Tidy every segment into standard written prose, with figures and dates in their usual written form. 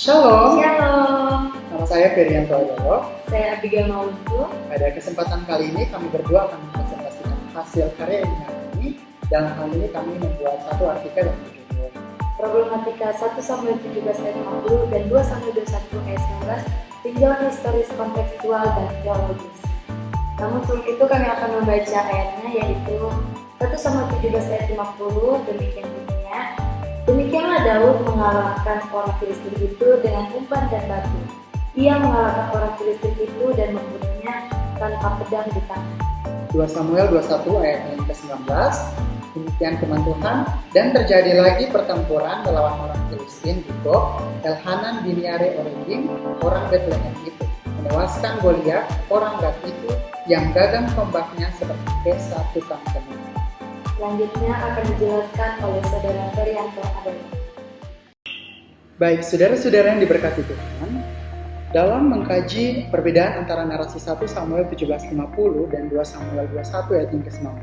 Shalom, Shalom, nama saya Ferianto Adolo. saya Abigail Mauntu. Pada kesempatan kali ini kami berdua akan mempresentasikan hasil karya ilmiah kami. Dalam hal ini kami membuat satu artikel yang berjudul Problematika 1 Samuel 17 ayat 50 dan 2 Samuel 21 ayat 19, tinjauan historis kontekstual dan teologis. Namun sebelum itu kami akan membaca ayatnya, yaitu 1 Samuel 17 ayat 50, demikian bunyinya. Demikianlah Daud mengalahkan orang Filistin itu dengan umpan dan batu. Ia mengalahkan orang Filistin itu dan membunuhnya tanpa pedang di tangan. 2 Samuel 21 ayat yang ke-19. Demikian firman Tuhan, dan terjadi lagi pertempuran melawan orang Filistin di Gob. Elhanan bin Yaare Oregim, orang Bethlehem itu, menewaskan Goliat, orang Gat itu, yang gagang tombaknya seperti pesa tukang tenun. Selanjutnya akan dijelaskan oleh saudara Ferianto Adolo. Baik, saudara-saudara yang diberkati Tuhan, dalam mengkaji perbedaan antara narasi 1 Samuel 17:50 dan 2 Samuel 21 ayat yang ke-19,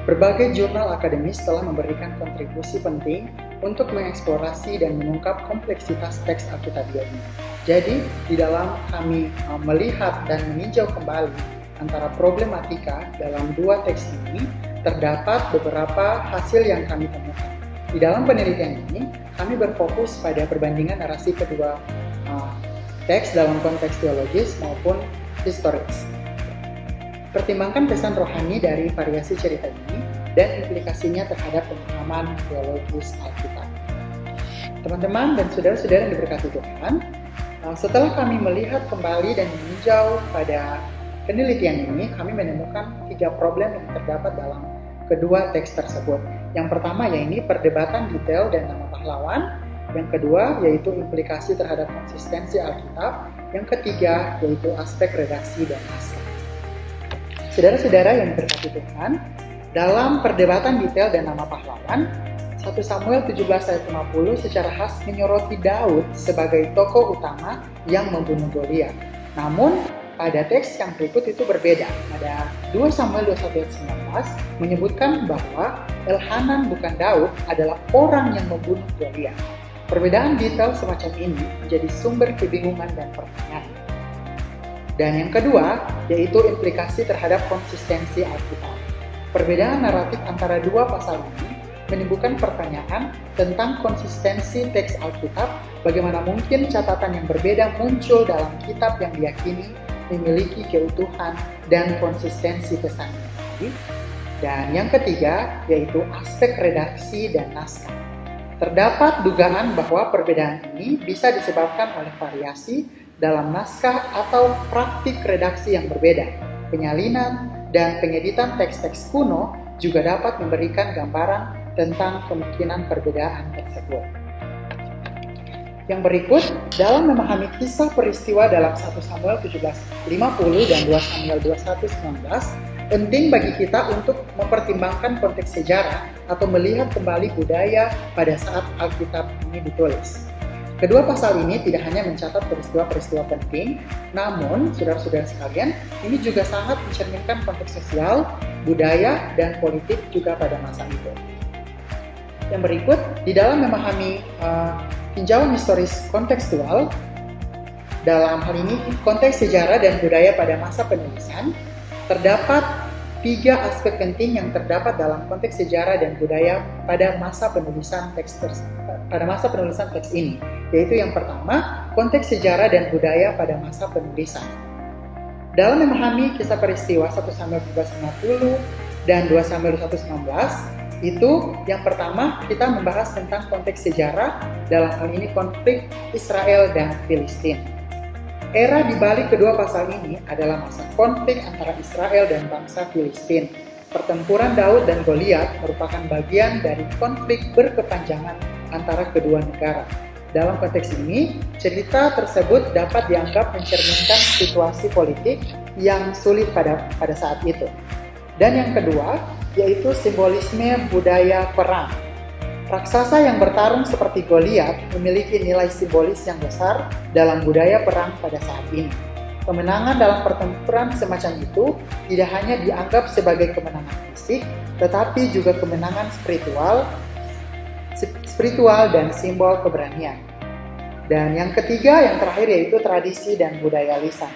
berbagai jurnal akademis telah memberikan kontribusi penting untuk mengeksplorasi dan mengungkap kompleksitas teks Alkitabiah ini. Jadi, di dalam kami melihat dan meninjau kembali antara problematika dalam dua teks ini, terdapat beberapa hasil yang kami temukan. Di dalam penelitian ini, kami berfokus pada perbandingan narasi kedua teks dalam konteks teologis maupun historis. Pertimbangkan pesan rohani dari variasi cerita ini dan implikasinya terhadap pemahaman teologis Alkitab. Teman-teman dan saudara-saudara yang diberkati Tuhan, setelah kami melihat kembali dan meninjau pada penelitian ini, kami menemukan 3 problem yang terdapat dalam kedua teks tersebut. Yang pertama yaitu perdebatan detail dan nama pahlawan. Yang kedua yaitu implikasi terhadap konsistensi Alkitab. Yang ketiga yaitu aspek redaksi dan naskah. Saudara-saudara yang diberkati Tuhan, dalam perdebatan detail dan nama pahlawan, 1 Samuel 17 ayat 50 secara khas menyoroti Daud sebagai tokoh utama yang membunuh Goliat. Namun, pada teks yang berikut itu berbeda. Pada 2 Samuel 21 ayat 19 menyebutkan bahwa Elhanan bukan Daud adalah orang yang membunuh Goliat. Perbedaan detail semacam ini menjadi sumber kebingungan dan pertanyaan. Dan yang kedua, yaitu implikasi terhadap konsistensi Alkitab. Perbedaan naratif antara dua pasal ini menimbulkan pertanyaan tentang konsistensi teks Alkitab, bagaimana mungkin catatan yang berbeda muncul dalam kitab yang diyakini memiliki keutuhan dan konsistensi pesannya. Dan yang ketiga, yaitu aspek redaksi dan naskah. Terdapat dugaan bahwa perbedaan ini bisa disebabkan oleh variasi dalam naskah atau praktik redaksi yang berbeda. Penyalinan dan pengeditan teks-teks kuno juga dapat memberikan gambaran tentang kemungkinan perbedaan tersebut. Yang berikut, dalam memahami kisah peristiwa dalam 1 Samuel 17:50 dan 2 Samuel 21:19, penting bagi kita untuk mempertimbangkan konteks sejarah atau melihat kembali budaya pada saat Alkitab ini ditulis. Kedua pasal ini tidak hanya mencatat peristiwa-peristiwa penting, namun saudara-saudara sekalian, ini juga sangat mencerminkan konteks sosial, budaya, dan politik juga pada masa itu. Yang berikut, di dalam memahami tinjauan historis kontekstual, dalam hal ini konteks sejarah dan budaya pada masa penulisan, terdapat 3 aspek penting yang terdapat dalam konteks sejarah dan budaya pada masa penulisan teks ini, yaitu yang pertama, konteks sejarah dan budaya pada masa penulisan. Dalam memahami kisah peristiwa 1 Samuel 17:50 dan 2 Samuel 21:19, itu yang pertama kita membahas tentang konteks sejarah, dalam hal ini konflik Israel dan Filistin. Era di balik kedua pasal ini adalah masa konflik antara Israel dan bangsa Filistin. Pertempuran Daud dan Goliat merupakan bagian dari konflik berkepanjangan antara kedua negara. Dalam konteks ini, cerita tersebut dapat dianggap mencerminkan situasi politik yang sulit pada saat itu. Dan yang kedua, yaitu simbolisme budaya perang. Raksasa yang bertarung seperti Goliat memiliki nilai simbolis yang besar dalam budaya perang pada saat ini. Kemenangan dalam pertempuran semacam itu tidak hanya dianggap sebagai kemenangan fisik, tetapi juga kemenangan spiritual dan simbol keberanian. Dan yang ketiga, yang terakhir yaitu tradisi dan budaya lisan.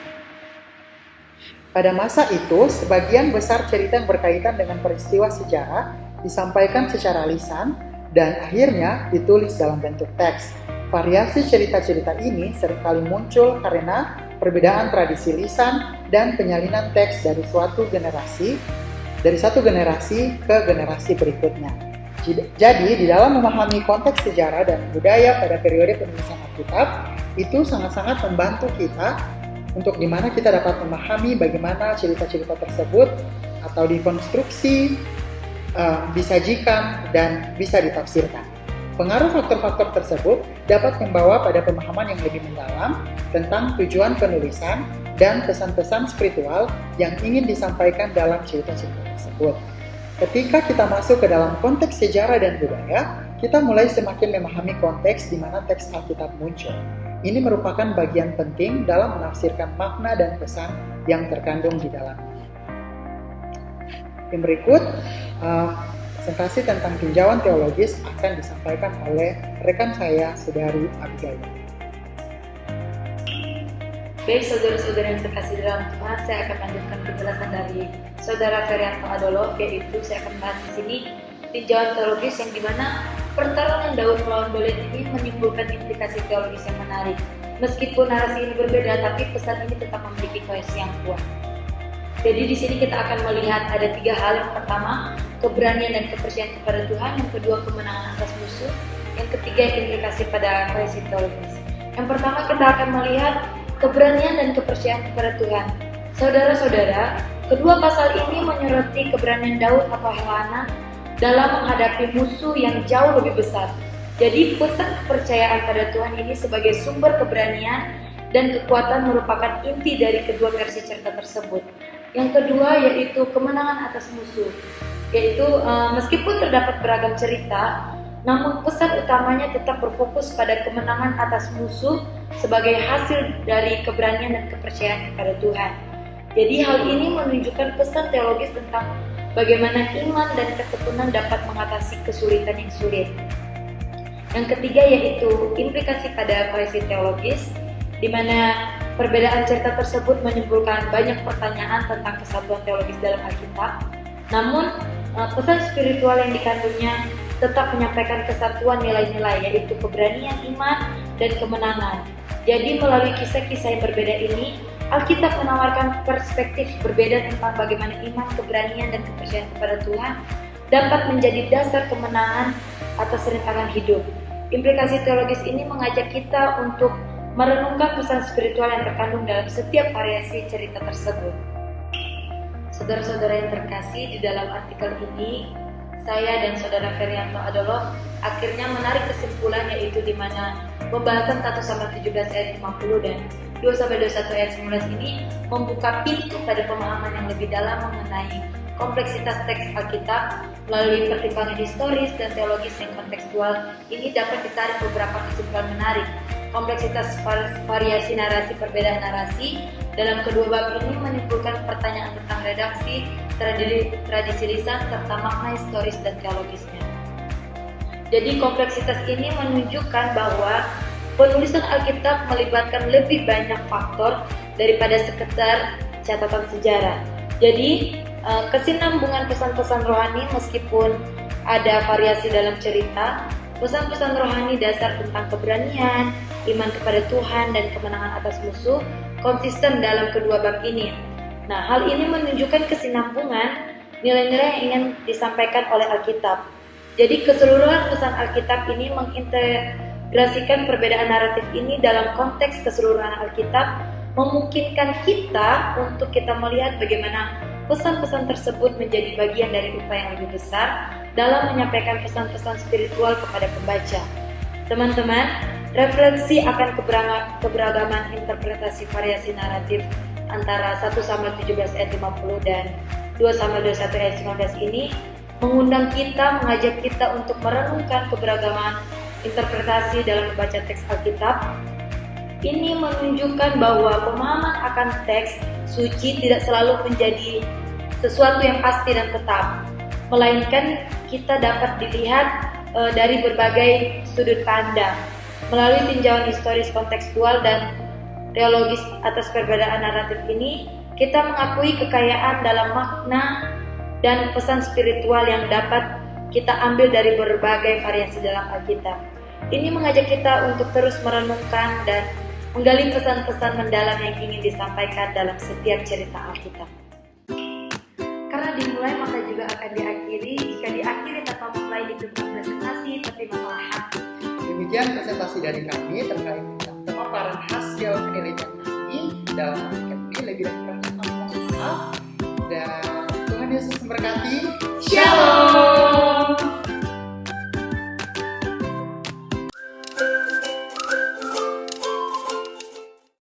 Pada masa itu, sebagian besar cerita yang berkaitan dengan peristiwa sejarah disampaikan secara lisan dan akhirnya ditulis dalam bentuk teks. Variasi cerita-cerita ini seringkali muncul karena perbedaan tradisi lisan dan penyalinan teks dari satu generasi ke generasi berikutnya. Jadi, di dalam memahami konteks sejarah dan budaya pada periode penulisan Alkitab, itu sangat-sangat membantu kita untuk dimana kita dapat memahami bagaimana cerita-cerita tersebut atau dikonstruksi, disajikan, dan bisa ditafsirkan. Pengaruh faktor-faktor tersebut dapat membawa pada pemahaman yang lebih mendalam tentang tujuan penulisan dan pesan-pesan spiritual yang ingin disampaikan dalam cerita-cerita tersebut. Ketika kita masuk ke dalam konteks sejarah dan budaya, kita mulai semakin memahami konteks di mana teks Alkitab muncul. Ini merupakan bagian penting dalam menafsirkan makna dan pesan yang terkandung di dalamnya. Yang berikut, presentasi tentang tinjauan teologis akan disampaikan oleh rekan saya, Saudari Abigail. Baik saudara-saudara yang terkasih dalam Tuhan, saya akan lanjutkan penjelasan dari Saudara Ferianto Adolf, yaitu saya akan bahas di sini tinjauan teologis yang dimana pertarungan Daud melawan Goliat ini menimbulkan implikasi teologis yang menarik. Meskipun narasi ini berbeda, tapi pesan ini tetap memiliki kohesi yang kuat. Jadi di sini kita akan melihat ada 3 hal. Yang pertama, keberanian dan kepercayaan kepada Tuhan. Yang kedua, kemenangan atas musuh. Yang ketiga, implikasi pada kohesi teologis. Yang pertama, kita akan melihat keberanian dan kepercayaan kepada Tuhan. Saudara-saudara, kedua pasal ini menyoroti keberanian Daud atau Helana dalam menghadapi musuh yang jauh lebih besar. Jadi pesan kepercayaan pada Tuhan ini sebagai sumber keberanian dan kekuatan merupakan inti dari kedua versi cerita tersebut. Yang kedua yaitu kemenangan atas musuh, yaitu meskipun terdapat beragam cerita, namun pesan utamanya tetap berfokus pada kemenangan atas musuh sebagai hasil dari keberanian dan kepercayaan kepada Tuhan. Jadi hal ini menunjukkan pesan teologis tentang bagaimana iman dan ketekunan dapat mengatasi kesulitan yang sulit. Yang ketiga yaitu implikasi pada kohesi teologis, di mana perbedaan cerita tersebut menimbulkan banyak pertanyaan tentang kesatuan teologis dalam Alkitab. Namun pesan spiritual yang dikandungnya tetap menyampaikan kesatuan nilai-nilai, yaitu keberanian, iman, dan kemenangan. Jadi melalui kisah-kisah yang berbeda ini, Alkitab menawarkan perspektif berbeda tentang bagaimana iman, keberanian, dan kepercayaan kepada Tuhan dapat menjadi dasar kemenangan atas rintangan hidup. Implikasi teologis ini mengajak kita untuk merenungkan pesan spiritual yang terkandung dalam setiap variasi cerita tersebut. Saudara-saudara yang terkasih, di dalam artikel ini, saya dan Saudara Ferianto Adolf akhirnya menarik kesimpulan, yaitu di mana pembahasan 1-17 ayat 50 dan 2-21 ayat 19 ini membuka pintu pada pemahaman yang lebih dalam mengenai kompleksitas teks Alkitab. Melalui pertimbangan historis dan teologis yang kontekstual ini dapat ditarik beberapa kesimpulan menarik. Kompleksitas variasi narasi, perbedaan narasi dalam kedua bab ini menimbulkan pertanyaan tentang redaksi, tradisi lisan, serta makna historis dan teologisnya. Jadi kompleksitas ini menunjukkan bahwa penulisan Alkitab melibatkan lebih banyak faktor daripada sekedar catatan sejarah. Jadi kesinambungan pesan-pesan rohani, meskipun ada variasi dalam cerita, pesan-pesan rohani dasar tentang keberanian, iman kepada Tuhan, dan kemenangan atas musuh konsisten dalam kedua bab ini. Nah, hal ini menunjukkan kesinambungan nilai-nilai yang ingin disampaikan oleh Alkitab. Jadi keseluruhan pesan Alkitab ini mengintegrasikan perbedaan naratif ini dalam konteks keseluruhan Alkitab, memungkinkan kita untuk kita melihat bagaimana pesan-pesan tersebut menjadi bagian dari upaya yang lebih besar dalam menyampaikan pesan-pesan spiritual kepada pembaca. Teman-teman, refleksi akan keberagaman interpretasi variasi naratif antara 1-17 ayat 50 dan 2-21 ayat 19 ini mengajak kita untuk merenungkan keberagaman interpretasi dalam membaca teks Alkitab. Ini menunjukkan bahwa pemahaman akan teks suci tidak selalu menjadi sesuatu yang pasti dan tetap, melainkan kita dapat dilihat dari berbagai sudut pandang. Melalui tinjauan historis kontekstual dan teologis atas perbedaan naratif ini, kita mengakui kekayaan dalam makna dan pesan spiritual yang dapat kita ambil dari berbagai variasi dalam Alkitab. Ini mengajak kita untuk terus merenungkan dan menggali pesan-pesan mendalam yang ingin disampaikan dalam setiap cerita Alkitab. Karena dimulai maka juga akan diakhiri. Jika diakhiri tanpa mulai itu bukan presentasi tapi masalah hati. Demikian presentasi dari kami terkait tentang pemaparan hasil penelitian kami dalam artikel ini. Lebih dari kurangnya mohon maaf, dan Tuhan Yesus memberkati.